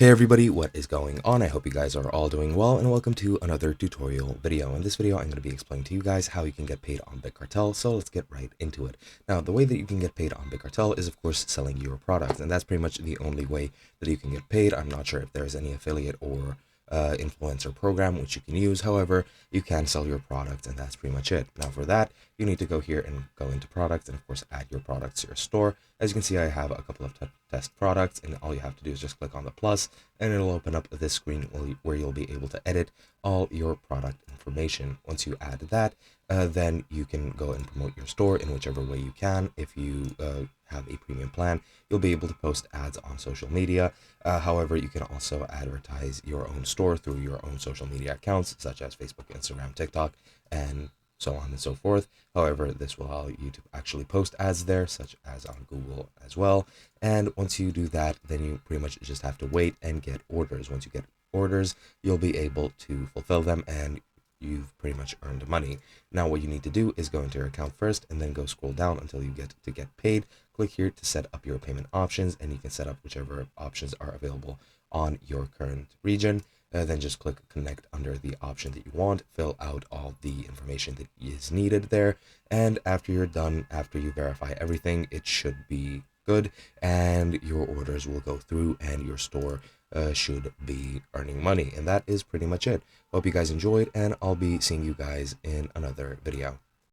Hey everybody, what is going on? I hope you guys are all doing well, and welcome to another tutorial video. In this video, I'm going to be explaining to you guys how you can get paid on bigcartel, so let's get right into it. Now, the way that you can get paid on bigcartel is, of course, selling your products, and that's pretty much the only way that you can get paid. I'm not sure if there's any affiliate or influencer program which you can use. However, you can sell your product, and that's pretty much it. Now, for that, you need to go here and go into products, and of course, add your products to your store. As you can see, I have a couple of test products, and all you have to do is just click on the plus, and it'll open up this screen where you'll be able to edit all your product information. Once you add that, then you can go and promote your store in whichever way you can. If you have a premium plan, you'll be able to post ads on social media. However, you can also advertise your own store through your own social media accounts, such as Facebook, Instagram, TikTok, and so on and so forth. However, this will allow you to actually post ads there, such as on Google as well. And once you do that, then you pretty much just have to wait and get orders. Once you get orders, you'll be able to fulfill them, and you've pretty much earned money. Now, what you need to do is go into your account first, and then go scroll down until you get to get paid. Click here to set up your payment options, and you can set up whichever options are available on your current region. Then just click connect under the option that you want, fill out all the information that is needed there, and after you're done, after you verify everything, it should be good, and your orders will go through, and your store should be earning money. And that is pretty much it. Hope you guys enjoyed, and I'll be seeing you guys in another video.